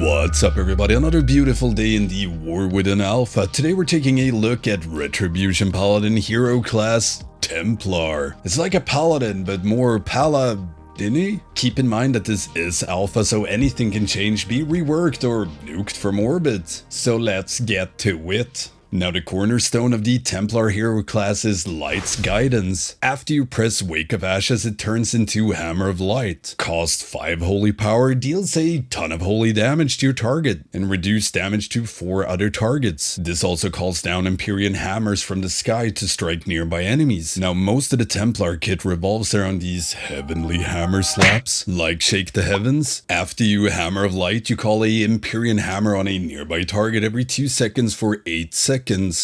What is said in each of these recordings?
What's up everybody, another beautiful day in the War Within Alpha. Today we're taking a look at Retribution Paladin hero class Templar. It's like a paladin but more paladin-y. Keep in mind that this is alpha, so anything can change, be reworked or nuked from orbit. So let's get to it. Now the cornerstone of the Templar Hero class is Light's Guidance. After you press Wake of Ashes, it turns into Hammer of Light. Costs 5 holy power, deals a ton of holy damage to your target, and reduce damage to 4 other targets. This also calls down Empyrean hammers from the sky to strike nearby enemies. Now most of the Templar kit revolves around these heavenly hammer slaps, like Shake the Heavens. After you Hammer of Light, you call a Empyrean hammer on a nearby target every 2 seconds for 8 seconds.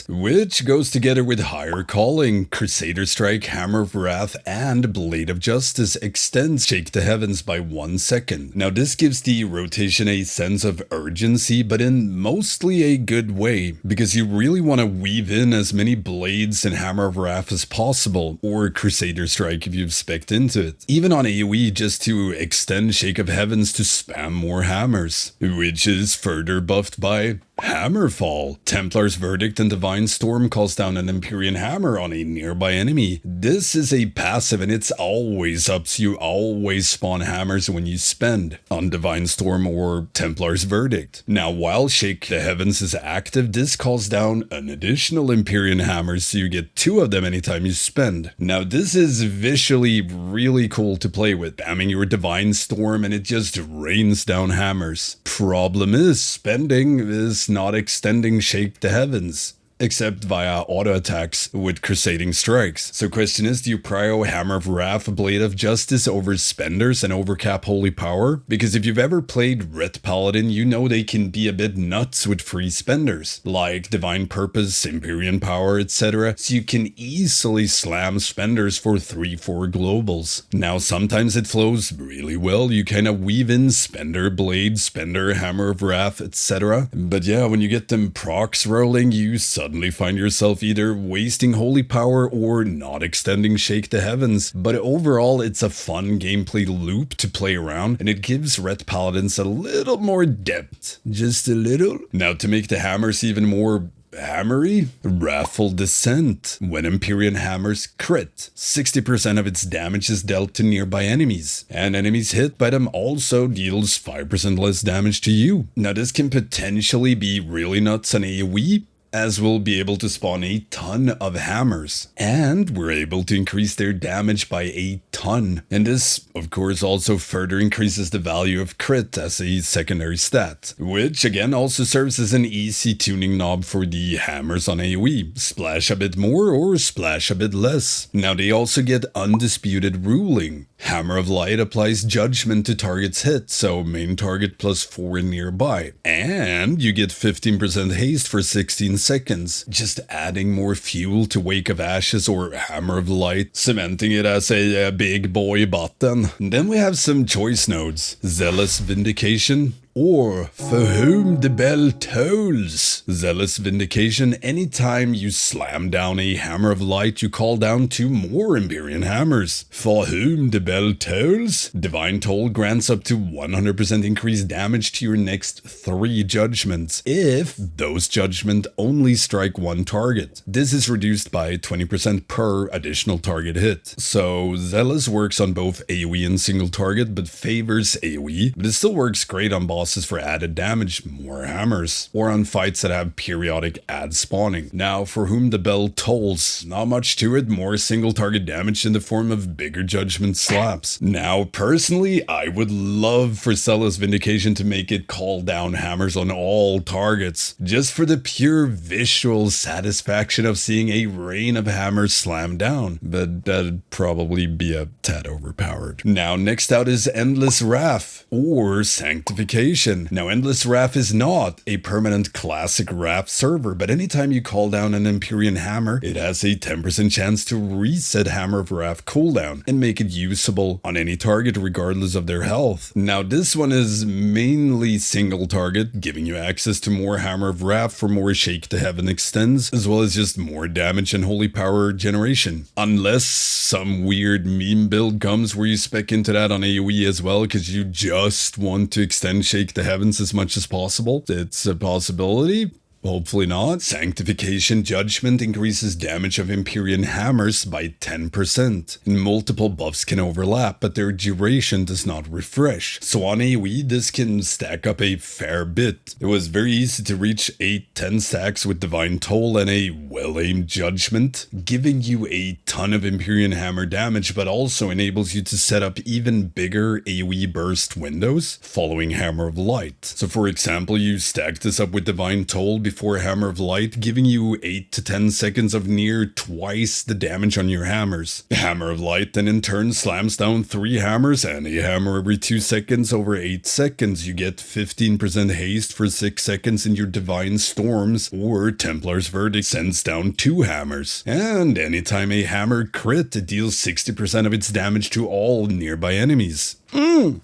Which goes together with Higher Calling. Crusader Strike, Hammer of Wrath, and Blade of Justice extends Shake the Heavens by 1 second. Now this gives the rotation a sense of urgency, but in mostly a good way, because you really want to weave in as many Blades and Hammer of Wrath as possible, or Crusader Strike if you've spec'd into it. Even on AoE, just to extend Shake of Heavens to spam more hammers, which is further buffed by Hammerfall. Templar's Verdict and Divine Storm calls down an Empyrean hammer on a nearby enemy. This is a passive and it's always up, so you always spawn hammers when you spend on Divine Storm or Templar's Verdict. Now while Shake the Heavens is active, this calls down an additional Empyrean hammer, so you get 2 of them anytime you spend. Now this is visually really cool to play with, spamming your Divine Storm and it just rains down hammers. Problem is, spending is not extending Shake the Heavens, except via auto attacks with Crusading Strikes. So question is, do you prio Hammer of Wrath, Blade of Justice over Spenders and overcap Holy Power? Because if you've ever played Ret Paladin, you know they can be a bit nuts with free spenders, like Divine Purpose, Empyrean Power, etc. So you can easily slam Spenders for 3-4 globals. Now sometimes it flows really well, you kind of weave in Spender, Blade, Spender, Hammer of Wrath, etc. But yeah, when you get them procs rolling, you suddenly find yourself either wasting holy power or not extending Shake the Heavens. But overall, it's a fun gameplay loop to play around, and it gives Ret Paladins a little more depth. Just a little. Now to make the hammers even more hammery, Wrathful Descent. When Empyrean hammers crit, 60% of its damage is dealt to nearby enemies, and enemies hit by them also deals 5% less damage to you. Now this can potentially be really nuts on AoE, as we'll be able to spawn a ton of hammers, and we're able to increase their damage by a ton. And this, of course, also further increases the value of crit as a secondary stat, which again also serves as an easy tuning knob for the hammers on AoE. Splash a bit more or splash a bit less. Now they also get Undisputed Ruling. Hammer of Light applies Judgment to targets hit, so main target plus 4 nearby. And you get 15% haste for 16 seconds, just adding more fuel to Wake of Ashes or Hammer of Light, cementing it as a big boy button. Then we have some choice nodes. Zealous Vindication, or For Whom the Bell Tolls. Zealous Vindication, anytime you slam down a Hammer of Light, you call down 2 more Empyrean hammers. For Whom the Bell Tolls, Divine Toll grants up to 100% increased damage to your next 3 judgments, if those judgments only strike 1 target. This is reduced by 20% per additional target hit. So Zealous works on both AoE and single target, but favors AoE, but it still works great on bosses for added damage, more hammers, or on fights that have periodic ad spawning. Now, For Whom the Bell Tolls, not much to it, more single target damage in the form of bigger judgment slaps. Now, personally, I would love for Zealous Vindication to make it call down hammers on all targets, just for the pure visual satisfaction of seeing a rain of hammers slam down, but that'd probably be a tad overpowered. Now, next out is Endless Wrath, or Sanctification. Now, Endless Wrath is not a permanent classic Wrath server, but anytime you call down an Empyrean hammer, it has a 10% chance to reset Hammer of Wrath cooldown and make it usable on any target regardless of their health. Now, this one is mainly single target, giving you access to more Hammer of Wrath for more Shake the Heaven extends, as well as just more damage and holy power generation. Unless some weird meme build comes where you spec into that on AoE as well, because you just want to extend Shake shake the heavens as much as possible. It's a possibility. Hopefully not. Sanctification Judgment increases damage of Empyrean hammers by 10%. And multiple buffs can overlap, but their duration does not refresh. So on AoE, this can stack up a fair bit. It was very easy to reach 8-10 stacks with Divine Toll and a well-aimed Judgment, giving you a ton of Empyrean hammer damage, but also enables you to set up even bigger AoE burst windows following Hammer of Light. So for example, you stack this up with Divine Toll before Hammer of Light, giving you 8 to 10 seconds of near twice the damage on your hammers. Hammer of Light then in turn slams down 3 hammers and a hammer every 2 seconds over 8 seconds. You get 15% haste for 6 seconds in your Divine Storms, or Templar's Verdict sends down 2 hammers. And anytime a hammer crit, it deals 60% of its damage to all nearby enemies.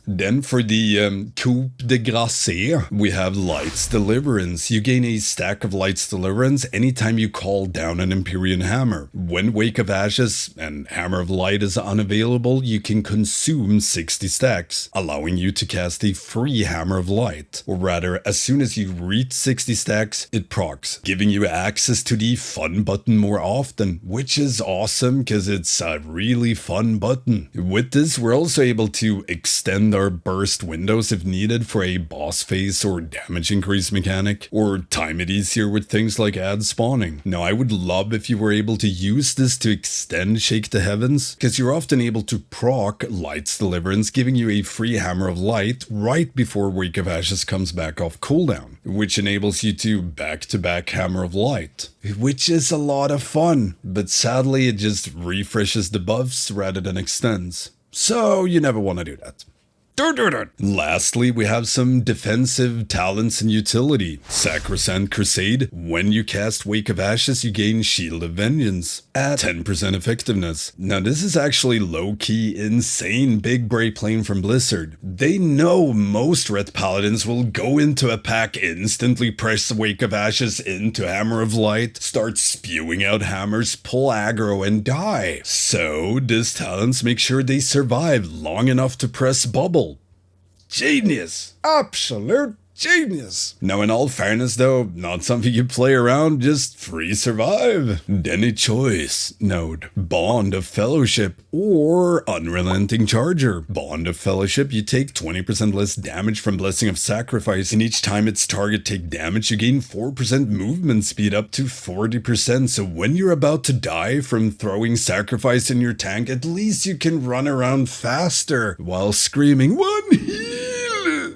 Then for the coup de grâce, we have Light's Deliverance. You gain a stack of Light's Deliverance anytime you call down an Empyrean hammer. When Wake of Ashes and Hammer of Light is unavailable, you can consume 60 stacks, allowing you to cast a free Hammer of Light. Or rather, as soon as you reach 60 stacks, it procs, giving you access to the fun button more often, which is awesome because it's a really fun button. With this, we're also able to extend our burst windows if needed for a boss phase or damage increase mechanic, or time it easier with things like ad spawning. Now, I would love if you were able to use this to extend Shake the Heavens, because you're often able to proc Light's Deliverance, giving you a free Hammer of Light right before Wake of Ashes comes back off cooldown, which enables you to back-to-back Hammer of Light, which is a lot of fun, but sadly it just refreshes the buffs rather than extends. So you never want to do that. Lastly, we have some defensive talents and utility. Sacrosanct Crusade. When you cast Wake of Ashes, you gain Shield of Vengeance at 10% effectiveness. Now, this is actually low-key insane big break playing from Blizzard. They know most Ret Paladins will go into a pack, instantly press Wake of Ashes into Hammer of Light, start spewing out hammers, pull aggro, and die. So, this talents make sure they survive long enough to press bubble. Genius! Absolute genius! Now, in all fairness though, not something you play around, just free survive. Then a choice node, Bond of Fellowship or Unrelenting Charger. Bond of Fellowship, you take 20% less damage from Blessing of Sacrifice, and each time its target take damage, you gain 4% movement speed up to 40%, so when you're about to die from throwing Sacrifice in your tank, at least you can run around faster while screaming, "One heal!"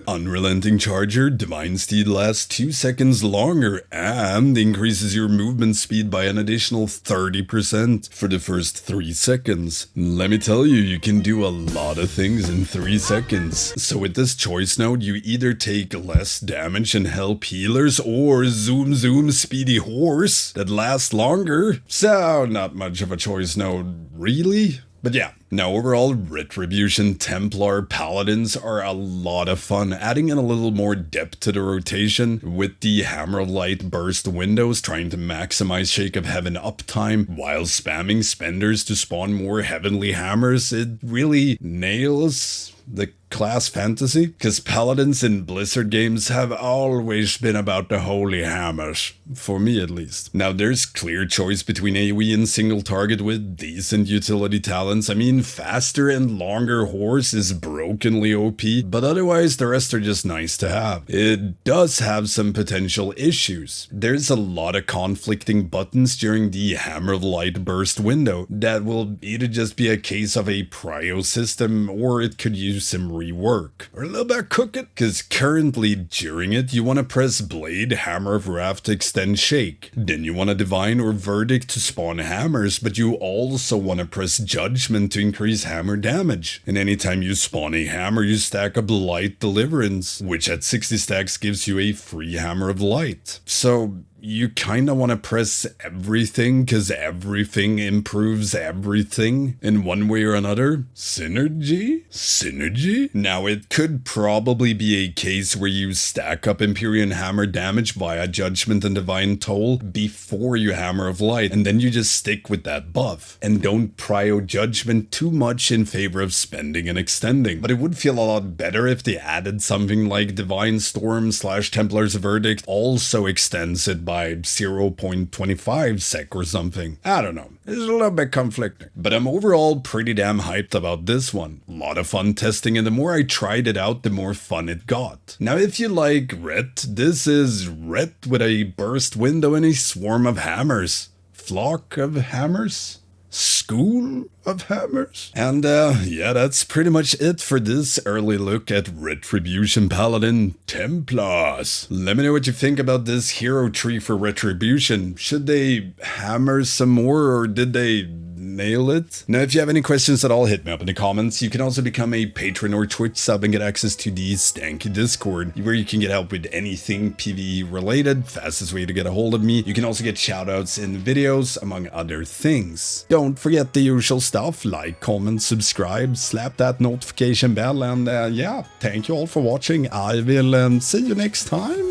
Unrelenting Charger, Divine Steed lasts 2 seconds longer and increases your movement speed by an additional 30% for the first 3 seconds. Let me tell you, you can do a lot of things in 3 seconds. So with this choice node, you either take less damage and help healers, or zoom speedy horse that lasts longer. So not much of a choice node, really? But yeah. Now overall, Retribution Templar Paladins are a lot of fun, adding in a little more depth to the rotation with the Hammer of Light burst windows, trying to maximize Shake of Heaven uptime while spamming spenders to spawn more heavenly hammers. It really nails the class fantasy, because Paladins in Blizzard games have always been about the holy hammers, for me at least. Now there's clear choice between AoE and single target with decent utility talents. I mean, faster and longer horse is brokenly OP, but otherwise the rest are just nice to have. It does have some potential issues. There's a lot of conflicting buttons during the Hammer of Light burst window that will either just be a case of a prio system, or it could use some rework, or a little bit of cooking, because currently during it you want to press Blade, Hammer of Wrath to extend Shake, then you want a Divine or Verdict to spawn hammers, but you also want to press Judgment to increase hammer damage, and anytime you spawn a hammer you stack up Light Deliverance, which at 60 stacks gives you a free Hammer of Light. So you kind of want to press everything because everything improves everything in one way or another. Synergy? Synergy? Now, it could probably be a case where you stack up Empyrean Hammer damage via Judgment and Divine Toll before you Hammer of Light, and then you just stick with that buff. And don't prio Judgment too much in favor of spending and extending. But it would feel a lot better if they added something like Divine Storm / Templar's Verdict also extends it by 0.25 sec or something. I don't know. It's a little bit conflicting. But I'm overall pretty damn hyped about this one. A lot of fun testing, and the more I tried it out, the more fun it got. Now if you like Ret, this is Ret with a burst window and a swarm of hammers. Flock of hammers? School of hammers? And yeah, that's pretty much it for this early look at Retribution Paladin Templars. Let me know what you think about this hero tree for Retribution. Should they hammer some more, or did they nail it? Now, if you have any questions at all, hit me up in the comments. You can also become a patron or Twitch sub and get access to the Stankie Discord, where you can get help with anything PvE related. Fastest way to get a hold of me. You can also get shoutouts in videos, among other things. Don't forget the usual stuff, like, comment, subscribe, slap that notification bell, and yeah, thank you all for watching. I will see you next time.